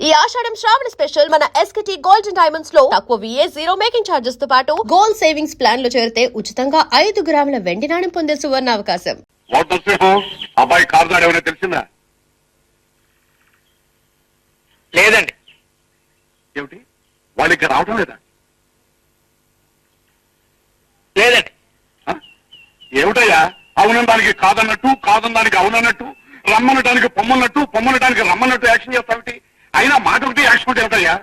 ఈ ఆషాఢం శ్రావణ స్పెషల్ మన SKT gold and diamonds లో తక్కువ VA జీరో మేకింగ్ చార్జెస్ తో పాటు గోల్డ్ సేవింగ్స్ ప్లాన్ లో చేరితే ఉచితంగా 5 గ్రాముల వెండి నాణెం పొందే సువర్ణ అవకాశం. అబ్బాయి కారు ఏమైనా తెలిసిందా? లేదండి. ఏమిటి వాళ్ళకి రావటం లేదా? లేదండి. ఏమిటయ్యా అవునడానికి కాదన్నట్టు, కాదనడానికి అవునన్నట్టు, రమ్మనటానికి పొమ్మన్నట్టు, పొమ్మనటానికి రమ్మన్నట్టు యాక్షన్ చేస్తావిటి? అయినా మాట ఒకటి యాక్షన్ ఒకటి ఏమిటయ్యా?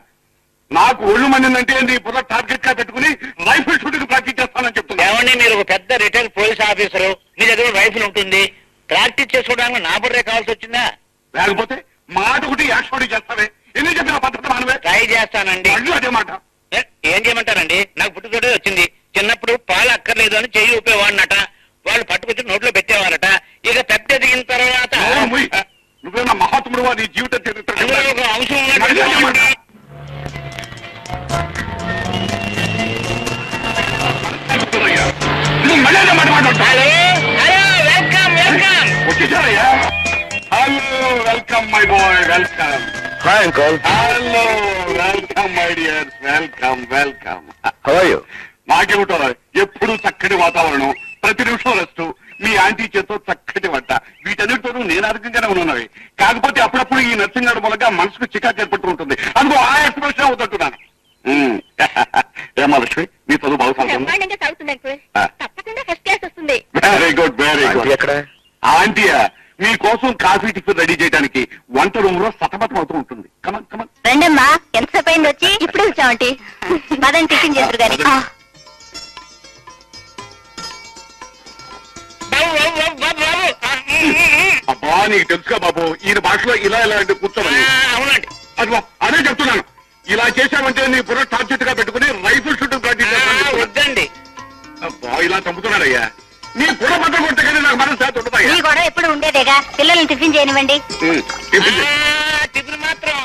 నాకు ఒళ్ళు మందిందంటే నీ బుర్ర టార్గెట్ గా పెట్టుకుని రైఫిల్ షూటింగ్ ప్రాక్టీస్ చేస్తానని చెప్తున్నా. ఏమండి, మీరు ఒక పెద్ద రిటైర్డ్ పోలీస్ ఆఫీసరు, మీ దగ్గర రైఫిల్ ఉంటుంది, ప్రాక్టీస్ చేసుకోవడానికి నా బుర్రే కావాల్సి వచ్చిందా? లేకపోతే మాట ఒకటి యాక్షన్ ఒకటి చేస్తావే? ఎన్ని చెప్పిన పద్ధతి మనమే ట్రై చేస్తానండి. అదే మాట. ఏం చేయమంటారండి? నాకు పుట్టుతోటే వచ్చింది. చిన్నప్పుడు పాలు అక్కర్లేదు అని చెయ్యి ఊపేవాడినట, వాళ్ళు పట్టుకొచ్చి నోట్లో పెట్టేవారట. ఇక పెద్ద ఎదిగిన తర్వాత నువ్వేనా మహాత్ముడు నీ జీవిత చరిత్ర ఒక అంశం ఉన్నట్టు. వచ్చేసారయ్యా. Hello, welcome my boy, welcome. Hi uncle. Hello, welcome my dears, welcome welcome. How are you? నాకేమిటో ఎప్పుడు చక్కటి వాతావరణం, ప్రతి నిమిషం రెస్ట్, మీ ఆంటీ చేతో చక్కటి వంట, వీటన్నిటితోనూ నేను ఆరోగ్యంగానే ఉన్నవి. కాకపోతే అప్పుడప్పుడు ఈ నర్సింగ్ గారి మూలంగా మనసుకు చికాకు ఏర్పడుతూ ఉంటుంది. అందుకో ఆ ఎక్స్ప్రెషన్ అవుతుంటున్నాను. ఏమా లక్ష్మి, మీ చదువు బాగా వెరీ గుడ్, వెరీ గుడ్. ఎక్కడ? ఆంటీయా మీకోసం కాఫీ టిఫిన్ రెడీ చేయడానికి వంట రూమ్ లో సతమతం అవుతూ ఉంటుంది. Come on come on. రండమ్మా, ఎంతసేపు అయింది వచ్చి? ఇప్పుడు వచ్చామంటే మదన్ టిఫిన్ చేద్దరు గాని. అబ్బా, నీకు తెలుసుగా బాబు, ఈయన భాషలో ఇలా ఇలా అంటే కూర్చోమని. అవునండి. అదిగో అదే చెప్తున్నాను. ఇలా చేశావంటే నీ బుర్ర టార్గెట్ గా పెట్టుకుని రైఫిల్ షూటింగ్ ప్రాక్టీస్ చేస్తాను. వద్దండి. అబ్బా, ఇలా చంపుతున్నాడయ్యా. నీ బుర్ర బట్ట కొట్టే కానీ నాకు మనసు శాతం ఉంటుందయ్యా. ఈ గొడవ ఎప్పుడు ఉండేదేగా, పిల్లల్ని టిఫిన్ చేయనివ్వండి. టిఫిన్ మాత్రం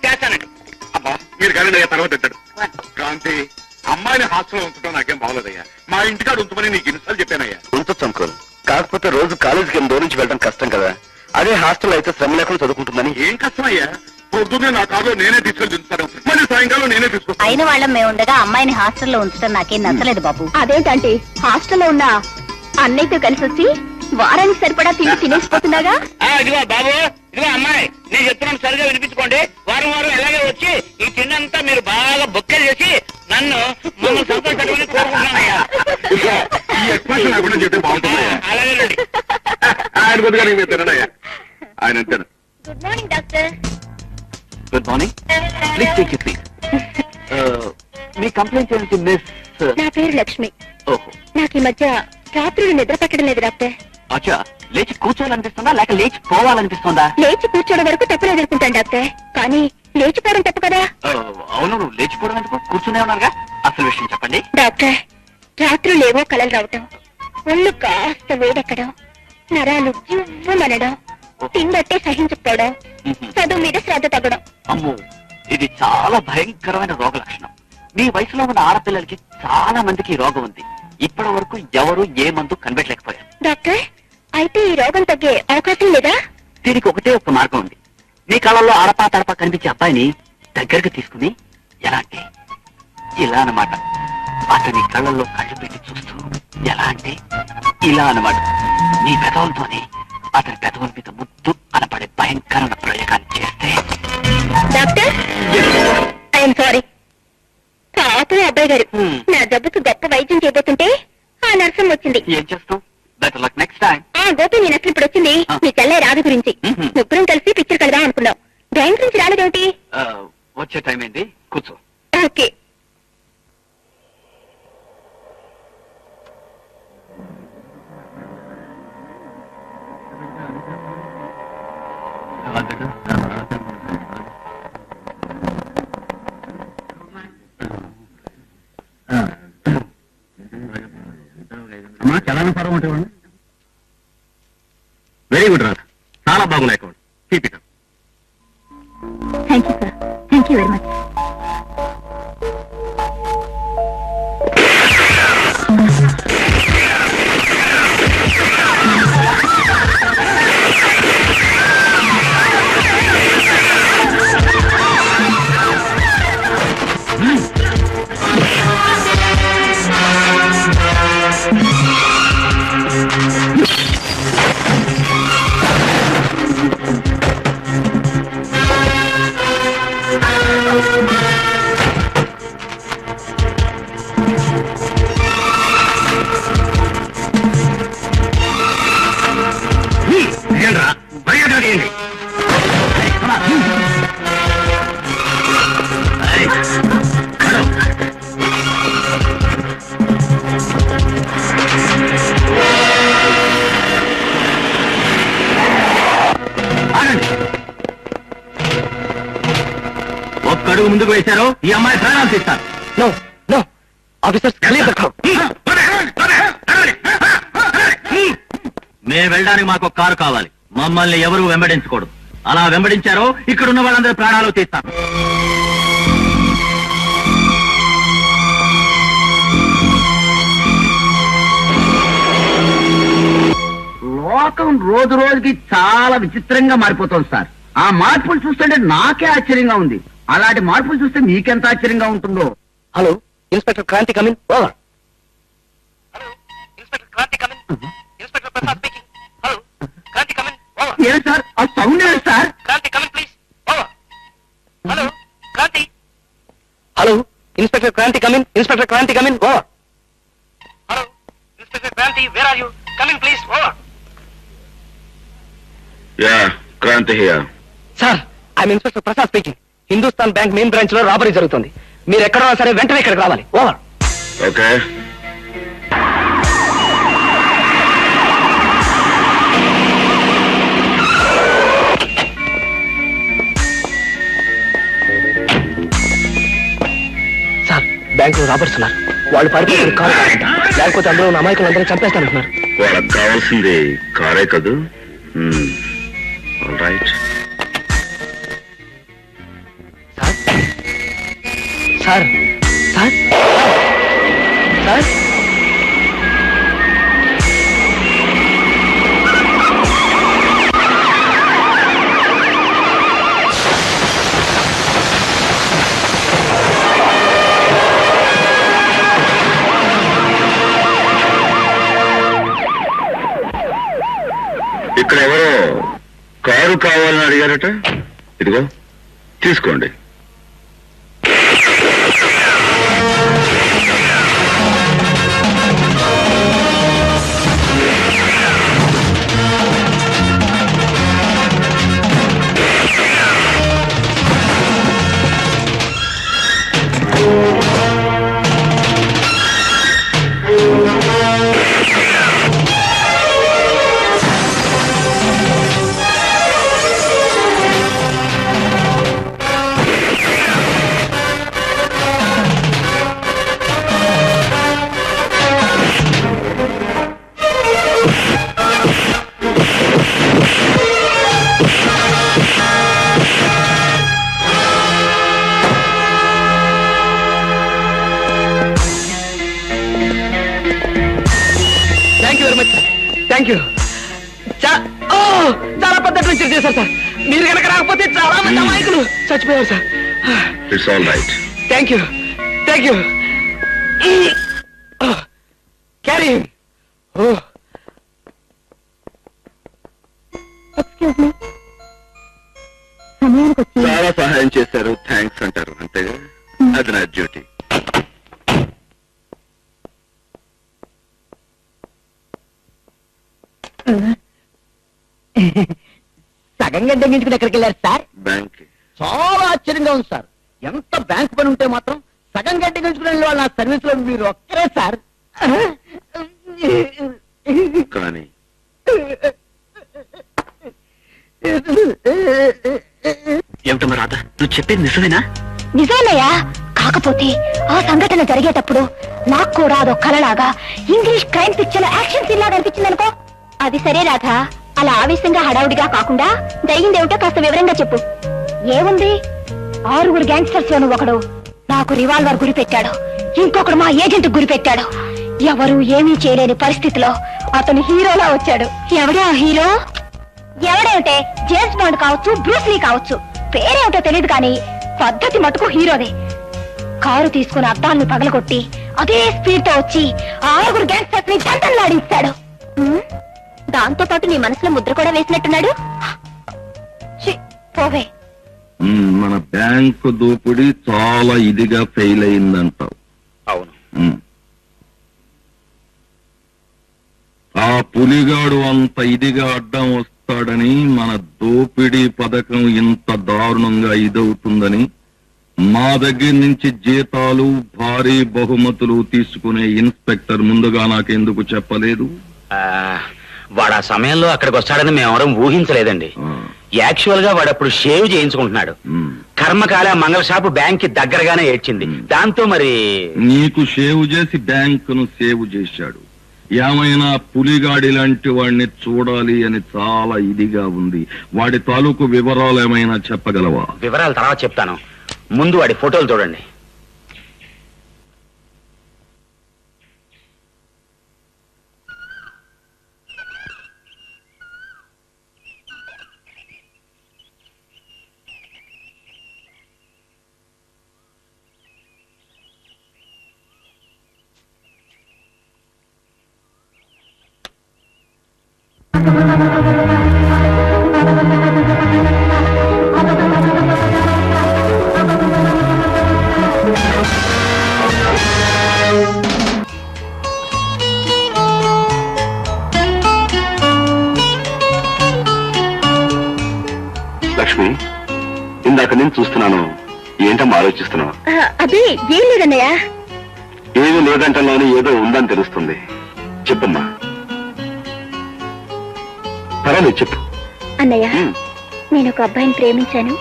చేస్తానండి. అబ్బా, మీరు కానీ అయ్యా తర్వాత ఎత్తాడు. కాంతి, అమ్మాయిని హాస్టల్లో ఉంచడం నాకేం బాగోలేదయ్యా. మా ఇంటికాడ ఉంచమని నీకు ఇన్నిసార్లు చెప్పానయ్యా. ఉంచొచ్చు అంకుల్, కాకపోతే రోజు కాలేజీకి దూరం నుంచి వెళ్ళడం కష్టం కదా. అదే హాస్టల్ అయితే శ్రమ లేకుండా చదువుకుంటుందని. ఏం కష్టం అయ్యా, పొద్దున్నే నా కారులో నేనే తీసుకెళ్ళి దించుతాను, మళ్ళీ సాయంకాలం నేనే తీసుకొస్తాను. అయిన వాళ్ళం మేము ఉండగా అమ్మాయిని హాస్టల్లో ఉంచడం నాకేం నచ్చలేదు బాబు. అదేంటంటే హాస్టల్లో ఉన్న అన్నయ్యతో కలిసి వచ్చి వారానికి సరిపడా తిండి తినేసిపోతున్నాగా. ఇదిగో బాబు, ఇదిగో అమ్మాయి, నేను చెప్తున్నాను సరిగా వినిపించుకోండి. వారం వారం ఎలాగే వచ్చి ఈ తిండంతా మీరు బాగా బొక్కలు చేసి నన్ను మమ్మల్ని సంతోషపెట్టుకుని కోరుకుంటున్నానయ్యా. ఈ ఎక్స్ప్రెషన్ లేకుండా చెప్తే బాగుంటుందయ్యా. అలాగేనండి. ఆయన కొద్దిగా నీకు తినడయ్యా, ఆయన అంతేనా. Good morning doctor. Good morning, please take it please. Me complaint ఏంటి మిస్? నా పేరు లక్ష్మి. ఓహో, నాకు ఈ మధ్య రాత్రులు నిద్ర పట్టడం లేదు డాక్టర్. అచ్చా, లేచి కూర్చోవాలనిపిస్తుందా లేక లేచి పోవాలనిపిస్తుందా? లేచి కూర్చోవడం వరకు తప్పలేదు అనుకుంటాను డాక్టర్, కానీ లేచిపోవడం తప్పు కదా. అవును, నువ్వు లేచిపోవడం ఎందుకు? కూర్చునే ఉన్నారుగా. అసలు విషయం చెప్పండి డాక్టర్. రాత్రులేవో కలలు రావటం, ఒళ్ళు కాస్త వేడెక్కడం, నరాలు జివ్వమనడం, తిండట్టే సహించకపోవడం, చదువు మీద శ్రద్ధ తగ్గడం. అమ్మో, ఇది చాలా భయంకరమైన రోగ లక్షణం. మీ వయసులో ఉన్న ఆడపిల్లలకి చాలా మందికి ఈ రోగం ఉంది. ఇప్పటి వరకు ఎవరు ఏ మందు కనిపెట్టలేకపోయారు. డాక్టర్, అయితే ఈ రోగం తగ్గే అవకాశం లేదా? దీనికి ఒకటే ఒక మార్గం ఉంది. నీ కళ్ళల్లో అడపా తడపా కనిపించే అబ్బాయిని దగ్గరకు తీసుకుని ఎలా అంటే ఇలా అన్నమాట. అతని కళ్ళల్లో కళ్ళు పెట్టి చూస్తూ ఎలా అంటే ఇలా అన్నమాట. నీ పెదవులతోనే అతని పెదవుల మీద ముద్దు అనపడే భయంకరమైన ప్రయోగాన్ని చేస్తే. Doctor, I'm sorry. పాపం అబ్బాయి గారు, నా జబ్బుకు గొప్ప వైద్యం చేయబోతుంటే ఆ నర్సం వచ్చింది. ఏం చేస్తాం? Better luck next time. Gopi, నేను అసలు ఇప్పుడు వచ్చింది మీ చెల్లె రాధ గురించి. ముగ్గురం కలిసి పిక్చర్ కడదాం అనుకున్నాం. బ్యాంక్ నుంచి రాలేదేమిటి? వచ్చే టైం ఏంది, కూర్చో. ఓకే. అమ్మా, చలానా ఫారం అంటే వెరీ గుడ్ రాధ, చాలా బాగున్నాయి. Keep it up. Thank you sir, thank you very much. అడుగు ముందుకు వేశారో ఈ అమ్మాయి ప్రాణాలు తీస్తారు. నో నో ఆఫీసర్స్, మేము వెళ్ళడానికి మాకు ఒక కారు కావాలి. మమ్మల్ని ఎవరు వెంబడించకూడదు. అలా వెంబడించారో ఇక్కడ ఉన్న వాళ్ళందరి ప్రాణాలు తీస్తాం. లోకం రోజు రోజుకి చాలా విచిత్రంగా మారిపోతుంది సార్. ఆ మార్పులు చూస్తుంటే నాకే ఆశ్చర్యంగా ఉంది. అలాంటి మార్పులు చూస్తే మీకెంత ఆశ్చర్యంగా ఉంటుందో. Hello, inspector Kranthi come in. Over. Hello, inspector Kranthi come in. Inspector Prasad speaking. Hello, Kranthi come in. Over. ఏం సార్ ఆ సౌండ్ ఏంటి sir? Kranthi come in please. Over. Hello, Kranthi. Hello, inspector Kranthi come in. Inspector Kranthi come in. Over. Hello, inspector Kranthi, where are you? Coming please. Over. Yeah, Kranthi here. Sir, I'm inspector Prasad speaking. Hindustan bank main branch లో robbery జరుగుతుంది. మీరు ఎక్కడన్నా సరే వెంటనే ఇక్కడికి రావాలి. ఓవర్. ఓకే. సార్, బ్యాంక్ లో robbers ఉన్నారు. వాళ్ళు పారిపోయి కారు లేకపోతే అందులో ఉన్న అమాయకులందరూ చంపేస్తానంటున్నారు. వాళ్ళకి కావాల్సింది కారే కదూ? All right. Sir sir sir ఇక్కడ ఎవరో కారు కావాలని అడిగారట. ఇదిగో తీసుకోండి. Thank you. చాలా పద్ధతి నుంచి చేశారు సార్. మీరు కనుక రాకపోతే చాలా మంది అమాయకులు చచ్చిపోయారు sir. It's all right. Thank you thank you. Carry. Excuse me, సమయానికి వచ్చి చాలా సహాయం చేశారు, థ్యాంక్స్ అంటారు అంతేగా. అది నా డ్యూటీ. సగం గంట తగ్గించుకుని ఎక్కడికి వెళ్ళారు సార్? బ్యాంక్. చాలా ఆశ్చర్యంగా ఉంది సార్. ఎంత బ్యాంక్ పని ఉంటే మాత్రం సగం గంట తగ్గించుకుని వెళ్ళే వాళ్ళు నా సర్వీస్ లో మీరు ఒక్కరే సార్. కానీ ఏమిటమ్మా రాధ, నువ్వు చెప్పేది నిజమేనా? నిజాలయ్యా. కాకపోతే ఆ సంఘటన జరిగేటప్పుడు నాకు కూడా అదో కలలాగా English crime picture action scene లాగా అనిపించింది అనుకో. అది సరే రాధా, అలా ఆవేశంగా హడావుడిగా కాకుండా జరిగిందేమిటో కాస్త వివరంగా చెప్పు. ఏముంది, 6 గ్యాంగ్స్టర్స్ లోను ఒకడు నాకు రివాల్వర్ గురి పెట్టాడు, ఇంకొకడు మా ఏజెంట్ గురి పెట్టాడు. ఎవరు ఏమీ చేయలేని పరిస్థితిలో అతను హీరోలా వచ్చాడు. ఎవడే ఆ హీరో? ఎవడేమిటే, జేమ్స్ బాండ్ కావచ్చు, బ్రూస్లీ కావచ్చు, పేరేమిటో తెలియదు కానీ పద్ధతి మటుకు హీరోదే. కారు తీసుకుని అద్దాలను పగలగొట్టి అదే స్పీడ్ తో వచ్చి 6 గ్యాంగ్స్టర్స్ ని దండలాడించాడు. దాంతో పాటు నీ మనసులో ముద్ర కూడా వేసినట్టున్నాడు. పోవే. మన బ్యాంకు దోపిడీ చాలా ఇదిగా ఫెయిల్ అయిందంటావు. అవును. ఆ పులిగాడు అంత ఇదిగా అడ్డం వస్తాడని, మన దోపిడీ పథకం ఇంత దారుణంగా ఇదవుతుందని మా దగ్గర నుంచి జీతాలు భారీ బహుమతులు తీసుకునే ఇన్స్పెక్టర్ ముందుగా నాకెందుకు చెప్పలేదు? వాడు ఆ సమయంలో అక్కడికి వస్తాడని మేమెవరం ఊహించలేదండి. యాక్చువల్ గా వాడు అప్పుడు షేవ్ చేయించుకుంటున్నాడు. కర్మకాల మంగళ షాపు బ్యాంక్ కి దగ్గరగానే ఏడ్చింది. దాంతో మరి నీకు సేవ్ చేసి బ్యాంకును సేవ్ చేశాడు. ఏమైనా పులిగాడి లాంటి వాడిని చూడాలి అని చాలా ఇదిగా ఉంది. వాడి తాలూకు వివరాలు ఏమైనా చెప్పగలవా? వివరాలు తర్వాత చెప్తాను, ముందు వాడి ఫోటోలు చూడండి. లక్ష్మి, ఇందాక నేను చూస్తున్నాను. ఏంటమ్మా ఆలోచిస్తున్నావు? అదే ఏం లేదన్నయ్య. ఏమీ లేదంటలోని ఏదో ఉందని తెలుస్తుంది. చెప్పమ్మా. పర్వాలేదు, చెప్పు. అన్నయ్య, నేను ఒక అబ్బాయిని ప్రేమించాను.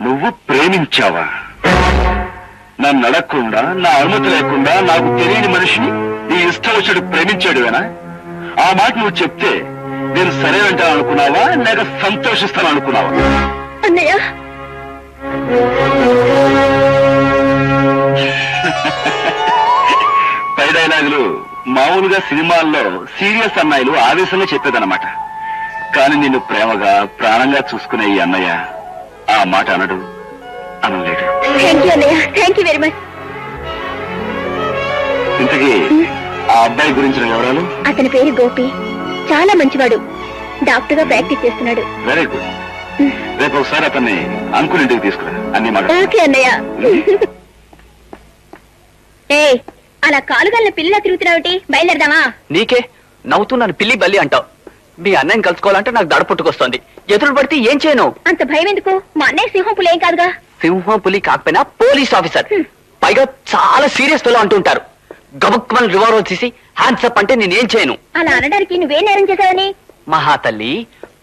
నువ్వు ప్రేమించావా? నన్ను అడగకుండా, నా అనుమతి లేకుండా నాకు తెలియని మనిషిని నీ ఇష్టం వచ్చాడు ప్రేమించాడువేనా? ఆ మాట నువ్వు చెప్తే నేను సరే అంటాను అనుకున్నావా, లేక సంతోషిస్తాను అనుకున్నావా? అన్నయ్య, పై డైలాగులు మామూలుగా సినిమాల్లో సీరియస్ అన్నయ్యలు ఆవేశంగా చెప్పేదన్నమాట. కానీ నిన్ను ప్రేమగా ప్రాణంగా చూసుకునే ఈ అన్నయ్య ఆ మాట అనడు, అనలేడు. థ్యాంక్ యూ అన్నయ్య, థ్యాంక్ యూ వెరీ మచ్. ఇంతకీ ఆ అబ్బాయి గురించిన వివరాలు? అతని పేరు గోపి, చాలా మంచివాడు. డాక్టర్ గా ప్రాక్టీస్ చేస్తున్నాడు. Very good. రేపు ఒకసారి అతన్ని అంకుల్ ఇంటికి తీసుకురా, అన్ని మాట. ఓకే అన్నయ్య. ఏ అలా కాలుగల్ని పిల్లలా తిరుగుతున్నావుటి? బయలుదేరదామా? నీకే నవ్వుతున్నాను పిల్లి బల్లి అంటావు. మీ అన్నయ్యని కలుసుకోవాలంటే నాకు దడ పుట్టుకొస్తోంది. ఎదురు పడితే ఏం చేయను? అంత భయం ఎందుకు? మా అన్నయ్య సింహం పులి ఏం కాదుగా. సింహం పులి కాకపోయినా పోలీస్ ఆఫీసర్, పైగా చాలా సీరియస్ ఫెలో అంటుంటారు. గబుక్కుమని రివాల్వర్ తీసి హ్యాండ్స్ అప్ అంటే నేనేం చేయను. అలా అనడానికి నువ్వేం నేరం చేశావని? మహాతల్లి,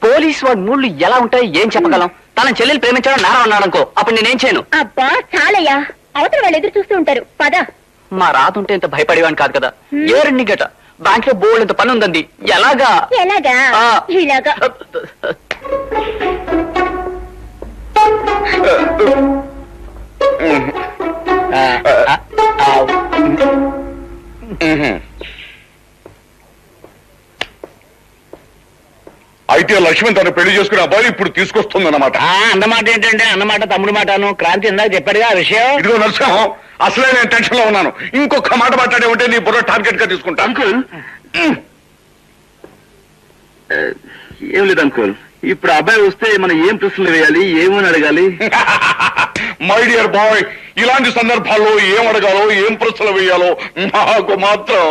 పోలీస్ వాడి మూళ్ళు ఎలా ఉంటాయి ఏం చెప్పగలం? తన చెల్లెలు ప్రేమించడం నేరం అన్నాడనుకో, అప్పుడు నేనేం చేయను. అబ్బా చాలయ్యా, అవతల వాళ్ళు ఎదురు చూస్తూ ఉంటారు. పద. మా రాతుంటే ఇంత భయపడేవాడిని కాదు కదా. ఏ రెండు గట బ్యాంక్ లో బోల్డ్ ఇంత పని ఉందండి. ఎలాగా? ఎలాగా? ఇలాగా. అయితే లక్ష్మి తను పెళ్లి చేసుకునే అబ్బాయి ఇప్పుడు తీసుకొస్తుందన్నమాట. అన్నమాట ఏంటంటే అన్నమాట తమ్ముడు మాటను. క్రాంతి ఇందాక చెప్పాడుగా ఆ విషయం. ఇదిగో నరసింహం, అసలే నేను టెన్షన్ లో ఉన్నాను. ఇంకొక మాట మాట్లాడే ఉంటే నీ బుర్ర టార్గెట్ గా తీసుకుంటా. అంకుల్, ఏం లేదు అంకుల్, ఇప్పుడు అబ్బాయి వస్తే మనం ఏం ప్రశ్నలు వేయాలి, ఏమని అడగాలి? మై డియర్ బాయ్, ఇలాంటి సందర్భాల్లో ఏం అడగాలో ఏం ప్రశ్నలు వేయాలో నాకు మాత్రం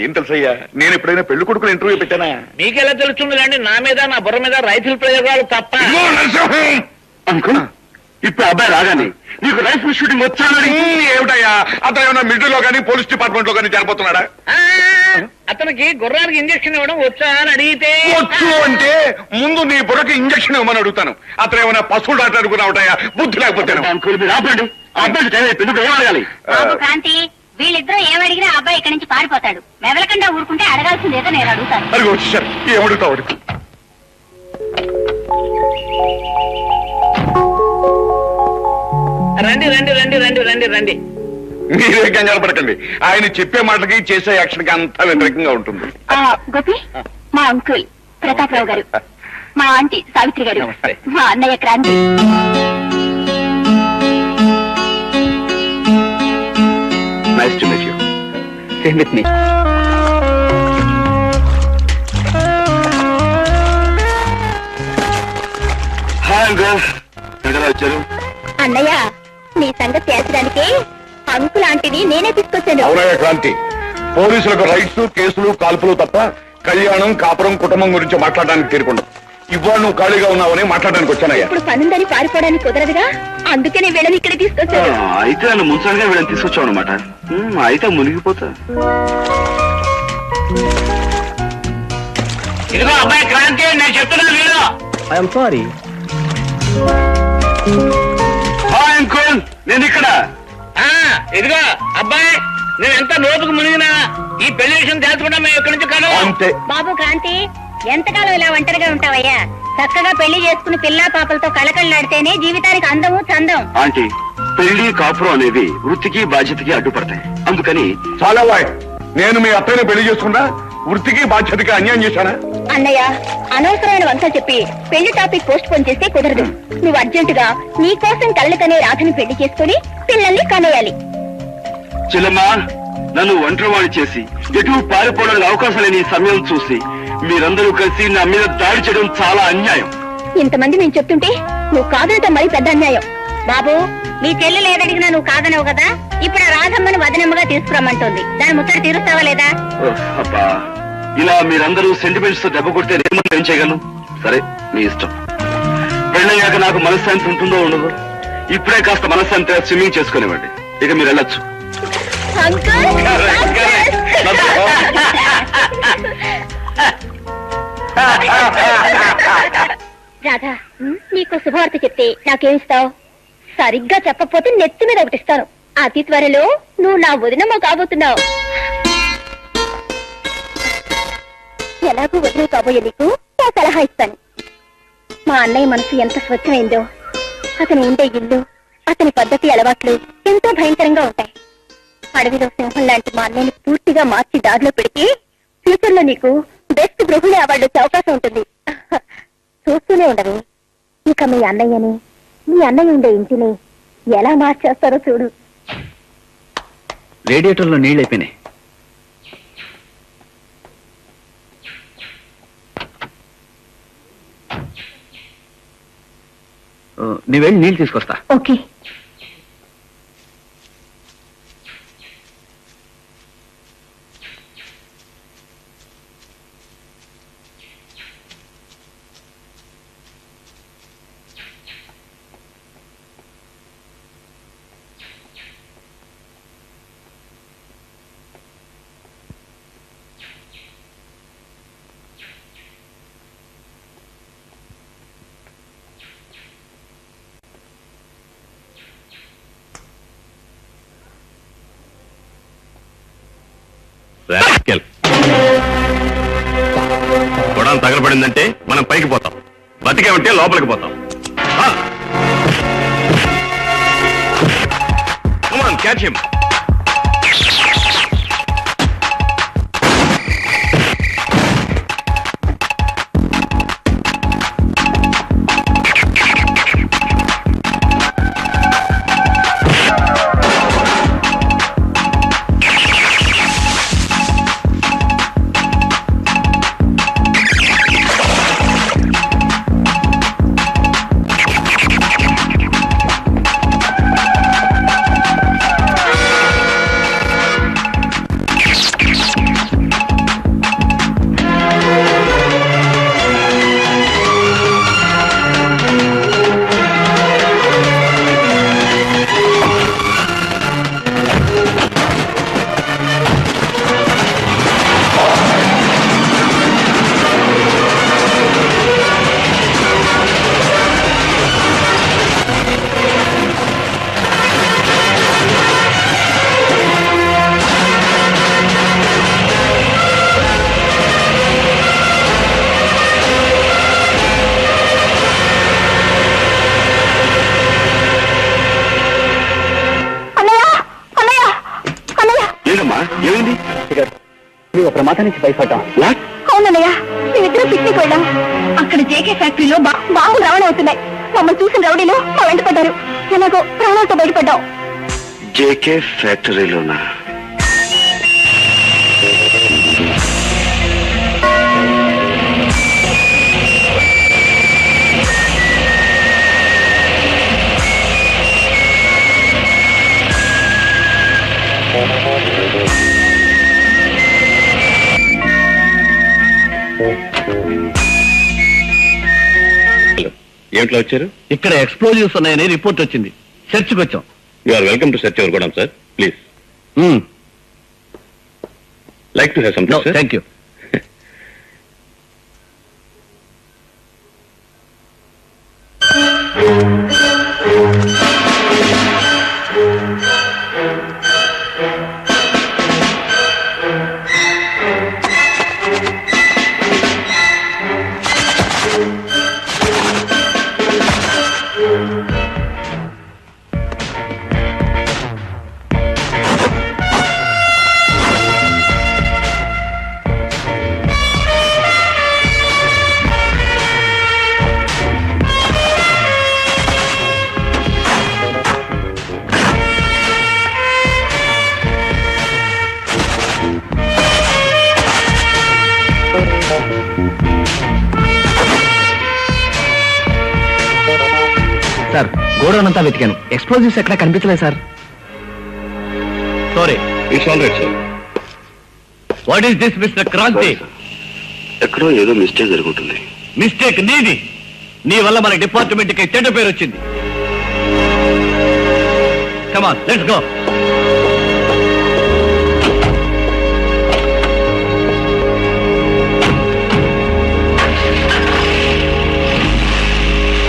ఏం తెలుసయ్యా. నేను ఎప్పుడైనా పెళ్లి కొడుకుని ఇంటర్వ్యూ పెట్టానా? మీకెలా తెలుస్తుంది కానీ నా మీద నా బుర్ర మీద రైతుల ప్రయోగాలు తప్ప. అంకుల్, ఇప్పుడు అబ్బాయి రాగానే నీకు రైఫిల్ షూటింగ్ వచ్చానని ఏమిటయ్యా? అతను ఏమైనా మిలిటరీలో కానీ పోలీస్ డిపార్ట్మెంట్ లో కానీ చేరిపోతున్నాడా? అతనికి గుర్రానికి ఇంజక్షన్ ఇవ్వడం వచ్చా అని అడిగితే వచ్చు అంటే ముందు నీ బుర్రకి ఇంజక్షన్ ఇవ్వమని అడుగుతాను. అతను ఏమైనా పశువులు డాక్టర్ అనుకున్నావుటయ్యా, బుద్ధి లేకపోతే. అంకుల్ మీరు ఆపండి, అబ్బాయి టైం అయిపోయింది, ఏం అడగాలి? క్రాంతి, వీళ్ళిద్దరూ ఏమడిగినా అబ్బాయి ఇక్కడి నుంచి పారిపోతాడు. మెదలకుండా ఊరుకుంటే అడగాల్సిందేదో నేను అడుగుతాను. అడిగి వచ్చేసారు, ఏమడుగుతావు? రండి రండి రండి రండి రండి రండి. మీరే కంగారు పడకండి, ఆయన చెప్పే మాటకి చేసే యాక్షన్ కి అంతా వ్యతిరేకంగా ఉంటుంది. గోపి, మా అంకుల్ ప్రతాపరావు గారు, మా ఆంటీ సావిత్రి గారు, నమస్తే. మా అన్నయ్య Kranthi. Nice to meet you. Same with me. Hi uncle, ఎక్కడ వచ్చారు? అన్నయ్య, నీ సంగతి తేల్చడానికి అంకుల్ ఆంటీని నేనే తీసుకొచ్చాను. అవునయ్య క్రాంతి, పోలీసులకు రైట్స్, కేసులు, కాల్పులు తప్ప కళ్యాణం, కాపురం, కుటుంబం గురించి మాట్లాడడానికి తీరుకుండదు. ఇవాళ నువ్వు ఖాళీగా ఉన్నావని మాట్లాడడానికి వచ్చానయ్యా. ఇప్పుడు పనుందని పారిపోవడానికి కుదరదుగా, అందుకే నేను వీళ్ళని ఇక్కడ తీసుకొచ్చాను. అయితే నన్ను ముంచడానికి వీళ్ళని తీసుకొచ్చావు అనమాట. అయితే మునిగిపోతా. ఇదిగో అబ్బాయి క్రాంతి, నేను చెప్తున్నా వీడు. I'm sorry. అంకుల్, నేను ఇక్కడ. ఇదిగో అబ్బాయి, నువ్వు ఎంత లోతుకు మునిగినా ఈ పెళ్లి విషయం తెలుసుకుంటా మేము ఇక్కడి నుంచి కలవు. అంతే. బాబు క్రాంతి, ఎంతకాలం ఇలా ఒంటరిగా ఉంటావయ్యా? చక్కగా పెళ్లి చేసుకుని పిల్లా పాపలతో కళకళలాడితేనే జీవితానికి అందము చందం. ఆంటీ, పెళ్లి కాపురం అనేవి వృత్తికి బాధ్యతకి అడ్డుపడతాయి. అందుకని చాలా నేను మీ అత్తయ్యని పెళ్లి చేసుకుంటా వృత్తికి బాధ్యతకి అన్యాయం చేశానా? అన్నయ్య, అనవసరమైన వంక చెప్పి పెళ్లి టాపిక్ పోస్ట్ పోన్ చేస్తే కుదరదు. నువ్వు అర్జెంటుగా నీ కోసం కళ్ళకనే రాధని పెళ్లి చేసుకుని పిల్లల్ని కనేయాలి. చెల్లమ్మా, నన్ను ఒంటరివాణి చేసి ఎటు పారిపోవడానికి అవకాశం లేని ఈ సమయం చూసి మీరందరూ కలిసి నా మీద దాడి చేయడం చాలా అన్యాయం. ఇంతమంది నేను చెప్తుంటే నువ్వు కాదనటం మరి పెద్ద అన్యాయం. బాబు, మీ చెల్లెలు ఏదడిగినా నువ్వు కాదనవు కదా. ఇప్పుడు ఆ రాధమ్మని వదనమ్మగా తీసుకురమ్మంటుంది. దాని ముచ్చట తీరుస్తావా లేదా? అబ్బా, ఇలా మీరందరూ సెంటిమెంట్స్ తో దెబ్బ కొడితే నేను ఏం చేయగలను? సరే, మీ ఇష్టం. పెళ్ళయ్యాక నాకు మనశ్శాంతి ఉంటుందో ఉండదు. ఇప్పుడే కాస్త మనశ్శాంతి స్విమ్మింగ్ చేసుకునేవ్వండి. ఇక మీరు వెళ్ళొచ్చు. రాధా, నీకు శుభవార్త చెప్తే నాకేమిస్తావు? సరిగ్గా చెప్పకపోతే నెత్తి మీద ఒకటిస్తాను. అతి త్వరలో నువ్వు నా వదినమ్మ కాబోతున్నావు. ఎలాగూ వదిన కాబోయే నీకు నా సలహా ఇస్తాను. మా అన్నయ్య మనసు ఎంత స్వచ్ఛమైందో, అతను ఉండే ఇల్లు, అతని పద్ధతి అలవాట్లు ఎంతో భయంకరంగా ఉంటాయి. అడవిలో సింహం లాంటి మా అన్నయ్యని పూర్తిగా మార్చి దారిలో పెడితే ఫ్యూచర్ లో నీకు బెస్ట్ గృహిణి అవార్డు వచ్చే అవకాశం ఉంటుంది. చూస్తూనే ఉండవు. ఇక మీ అన్నయ్యని, మీ అన్నయ్య ఉండే ఇంటిని ఎలా మార్చేస్తారో చూడు. రేడియేటర్లో నీళ్ళు అయిపోయినాయి. నీ వెళ్ళి నీళ్ళు తీసుకొస్తా. ఓకే. గొడవ తగలబడిందంటే మనం పైకి పోతాం, బతికేమంటే లోపలికి పోతాం. Catch him. ఏమైంది? ఒక ప్రమాదం నుంచి భయపడ్డాం. అవునన్నయ్య, మేమిద్దరం పిక్నిక్ వెళ్ళాం. అక్కడ జేకే ఫ్యాక్టరీలో బాంబులు రవాణా అవుతున్నాయి. మమ్మల్ని చూసిన రౌడీలు మా వెంట పడ్డారు. ఎలాగో ప్రాణాలతో బయటపడ్డాం. జేకే ఫ్యాక్టరీలోనా? ఏమిట్లో వచ్చారు? ఇక్కడ ఎక్స్ప్లోజివ్స్ ఉన్నాయని రిపోర్ట్ వచ్చింది. చర్చ్కి వచ్చాం. You are welcome to search your godown sir, please. Like to have something sir. Thank you. Sir godown అంతా వెతికాను, ఎక్స్ప్లోజివ్స్ ఎక్కడ కనిపించలేదు sir. Sorry. It's all right sir. What is this mister Kranthi? ఎక్కడో ఏదో మిస్టేక్ జరుగుతుంది. మిస్టేక్ నీది. నీ వల్ల మన డిపార్ట్మెంట్ కి చెడ్డ పేరు వచ్చింది. Come on let's go.